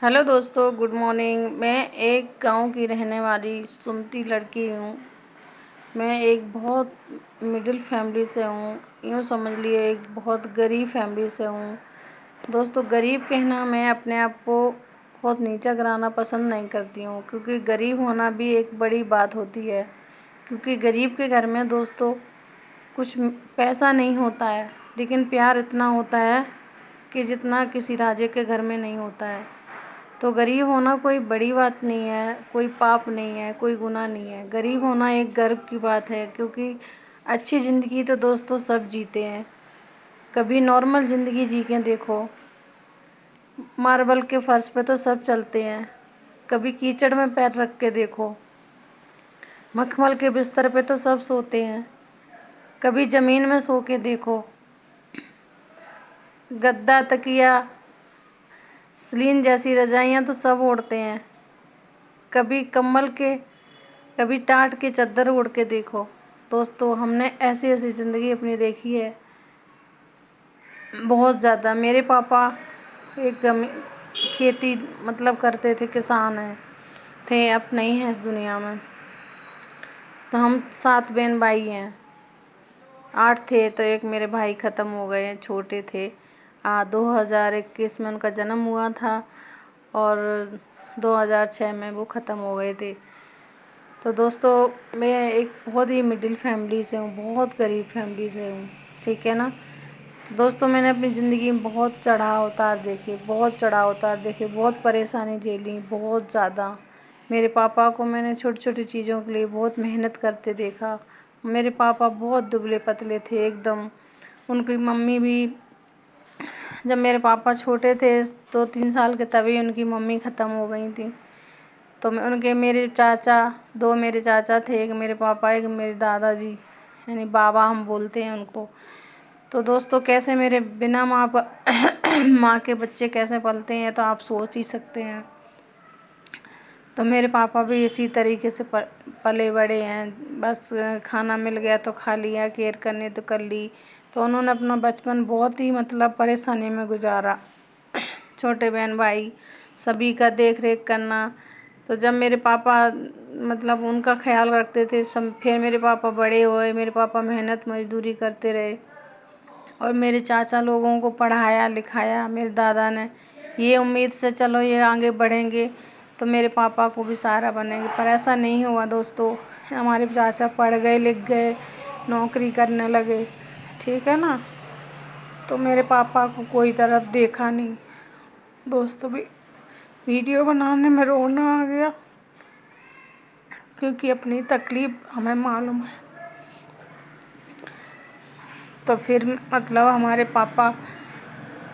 Hello दोस्तों, good morning. मैं एक गांव की रहने वाली सुमती लड़की हूँ। मैं एक बहुत मिडिल फैमिली से हूँ। यूँ समझ लिए एक बहुत गरीब फैमिली से हूँ। दोस्तों, गरीब कहना, मैं अपने आप को बहुत नीचा कराना पसंद नहीं करती हूँ, क्योंकि गरीब होना भी एक बड़ी बात होती है। क्योंकि गरीब के घर में दोस्तों कुछ पैसा नहीं होता है, लेकिन प्यार इतना होता है कि जितना किसी राजे के घर में नहीं होता है। तो गरीब होना कोई बड़ी बात नहीं है, कोई पाप नहीं है, कोई गुनाह नहीं है। गरीब होना एक गर्व की बात है, क्योंकि अच्छी ज़िंदगी तो दोस्तों सब जीते हैं। कभी नॉर्मल ज़िंदगी जी के देखो, मार्बल के फर्श पे तो सब चलते हैं। कभी कीचड़ में पैर रख के देखो, मखमल के बिस्तर पे तो सब सोते हैं। कभी ज़मीन में सो के देखो, गद्दा, तकिया, स्लीन जैसी रजाइयाँ तो सब ओढ़ते हैं। कभी कंबल के, कभी टाट के चद्दर ओढ़ के देखो। दोस्तों, हमने ऐसी ऐसी ज़िंदगी अपनी देखी है, बहुत ज़्यादा। मेरे पापा एक खेती मतलब करते थे, किसान हैं थे, अब नहीं है इस दुनिया में। तो हम 7 बहन भाई हैं, 8 थे, तो एक मेरे भाई ख़त्म हो गए, छोटे थे। 2021 में उनका जन्म हुआ था और 2006 में वो ख़त्म हो गए थे। तो दोस्तों, मैं एक बहुत ही मिडिल फैमिली से हूँ, बहुत गरीब फैमिली से हूँ, ठीक है ना। तो दोस्तों, मैंने अपनी ज़िंदगी में बहुत चढ़ाव उतार देखे, बहुत चढ़ाव उतार देखे, बहुत परेशानी झेली, बहुत ज़्यादा। मेरे पापा को मैंने छोटी छोटी चीज़ों के लिए बहुत मेहनत करते देखा। मेरे पापा बहुत दुबले पतले थे एकदम। उनकी मम्मी भी, जब मेरे पापा छोटे थे 2-3 साल के, तभी उनकी मम्मी ख़त्म हो गई थी। तो मैं उनके, मेरे चाचा, 2 मेरे चाचा थे, एक मेरे पापा, एक मेरे दादाजी, यानी बाबा हम बोलते हैं उनको। तो दोस्तों, कैसे मेरे बिना माँ माँ के बच्चे कैसे पलते हैं, तो आप सोच ही सकते हैं। तो मेरे पापा भी इसी तरीके से पले बड़े हैं। बस खाना मिल गया तो खा लिया, केयर करनी तो कर ली। तो उन्होंने अपना बचपन बहुत ही मतलब परेशानी में गुजारा। छोटे बहन भाई सभी का देख रेख करना। तो जब मेरे पापा मतलब उनका ख्याल रखते थे सब, फिर मेरे पापा बड़े हुए, मेरे पापा मेहनत मजदूरी करते रहे और मेरे चाचा लोगों को पढ़ाया लिखाया मेरे दादा ने, ये उम्मीद से चलो ये आगे बढ़ेंगे तो मेरे पापा को भी सहारा बनेंगे। पर ऐसा नहीं हुआ दोस्तों। हमारे चाचा पढ़ गए, लिख गए, नौकरी करने लगे, ठीक है ना। तो मेरे पापा को कोई तरफ देखा नहीं। दोस्तों, भी वीडियो बनाने में रोना आ गया, क्योंकि अपनी तकलीफ़ हमें मालूम है। तो फिर मतलब हमारे पापा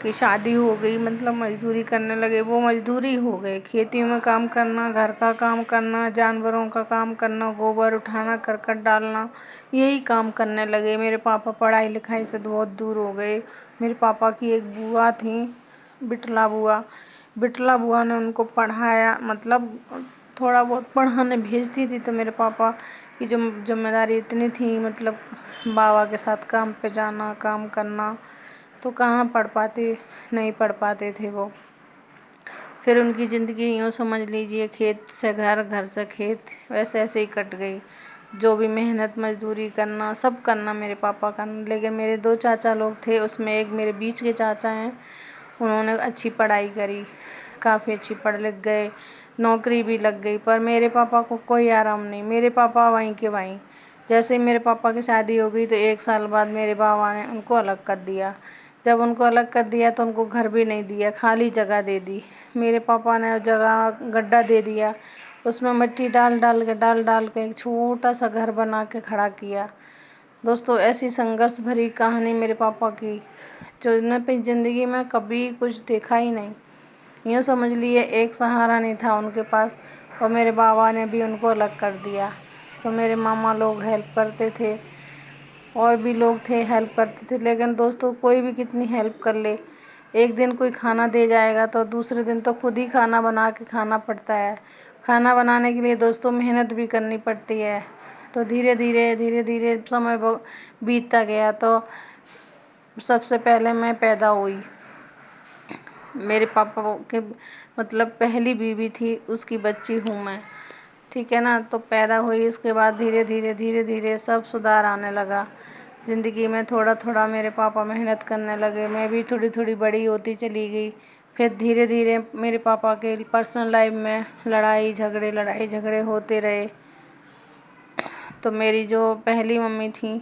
की शादी हो गई, मतलब मजदूरी करने लगे। वो मजदूरी हो गए, खेती में काम करना, घर का काम करना, जानवरों का काम करना, गोबर उठाना, करकट डालना, यही काम करने लगे। मेरे पापा पढ़ाई लिखाई से बहुत दूर हो गए। मेरे पापा की एक बुआ थी, बिटला बुआ। बिटला बुआ ने उनको पढ़ाया, मतलब थोड़ा बहुत पढ़ाने भेजती थी। तो मेरे पापा की जो जिम्मेदारी इतनी थी, मतलब बाबा के साथ काम पे जाना, काम करना, तो कहाँ पढ़ पाते, नहीं पढ़ पाते थे वो। फिर उनकी ज़िंदगी यूँ समझ लीजिए, खेत से घर, घर से खेत, वैसे ऐसे ही कट गई। जो भी मेहनत मजदूरी करना, सब करना मेरे पापा करना। लेकिन मेरे 2 चाचा लोग थे, उसमें एक मेरे बीच के चाचा हैं, उन्होंने अच्छी पढ़ाई करी, काफ़ी अच्छी पढ़ लिख गए, नौकरी भी लग गई। पर मेरे पापा को कोई आराम नहीं। मेरे पापा वहीं के वहीं। जैसे ही मेरे पापा की शादी हो गई तो 1 साल बाद मेरे बाबा ने उनको अलग कर दिया। जब उनको अलग कर दिया तो उनको घर भी नहीं दिया, खाली जगह दे दी। मेरे पापा ने जगह गड्ढा दे दिया, उसमें मिट्टी डाल डाल के एक छोटा सा घर बना के खड़ा किया। दोस्तों, ऐसी संघर्ष भरी कहानी मेरे पापा की, जो इन्होंने अपनी ज़िंदगी में कभी कुछ देखा ही नहीं। यूँ समझ लिए एक सहारा नहीं था उनके पास, और मेरे बाबा ने भी उनको अलग कर दिया। तो मेरे मामा लोग हेल्प करते थे, और भी लोग थे हेल्प करते थे। लेकिन दोस्तों, कोई भी कितनी हेल्प कर ले, एक दिन कोई खाना दे जाएगा तो दूसरे दिन तो खुद ही खाना बना के खाना पड़ता है। खाना बनाने के लिए दोस्तों मेहनत भी करनी पड़ती है। तो धीरे धीरे समय बीतता गया। तो सबसे पहले मैं पैदा हुई। मेरे पापा के मतलब पहली बीवी थी, उसकी बच्ची हूँ मैं, ठीक है ना। तो पैदा हुई, उसके बाद धीरे धीरे सब सुधार आने लगा ज़िंदगी में। थोड़ा थोड़ा मेरे पापा मेहनत करने लगे, मैं भी थोड़ी थोड़ी बड़ी होती चली गई। फिर धीरे धीरे मेरे पापा के पर्सनल लाइफ में लड़ाई झगड़े होते रहे। तो मेरी जो पहली मम्मी थी,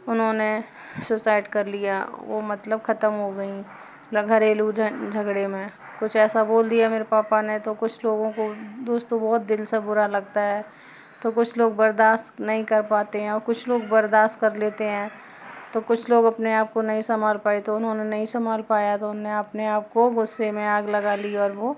उन्होंने सुसाइड कर लिया, वो मतलब ख़त्म हो गई घरेलू झगड़े में। कुछ ऐसा बोल दिया मेरे पापा ने, तो कुछ लोगों को दोस्तों बहुत दिल से बुरा लगता है, तो कुछ लोग बर्दाश्त नहीं कर पाते हैं और कुछ लोग बर्दाश्त कर लेते हैं। तो कुछ लोग अपने आप को नहीं संभाल पाए, तो उन्होंने नहीं संभाल पाया, तो उन्होंने अपने आप को गुस्से में आग लगा ली और वो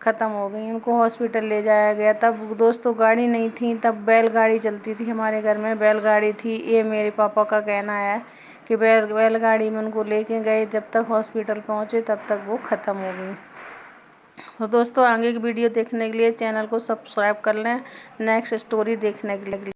ख़त्म हो गई। उनको हॉस्पिटल ले जाया गया। तब दोस्तों गाड़ी नहीं थी, तब बैलगाड़ी चलती थी हमारे घर में, बैलगाड़ी थी। ये मेरे पापा का कहना है कि बैलगाड़ी में उनको लेके गए, जब तक हॉस्पिटल पहुँचे तब तक वो ख़त्म हो गई। तो दोस्तों आगे की वीडियो देखने के लिए चैनल को सब्सक्राइब कर लें, नेक्स्ट स्टोरी देखने के लिए।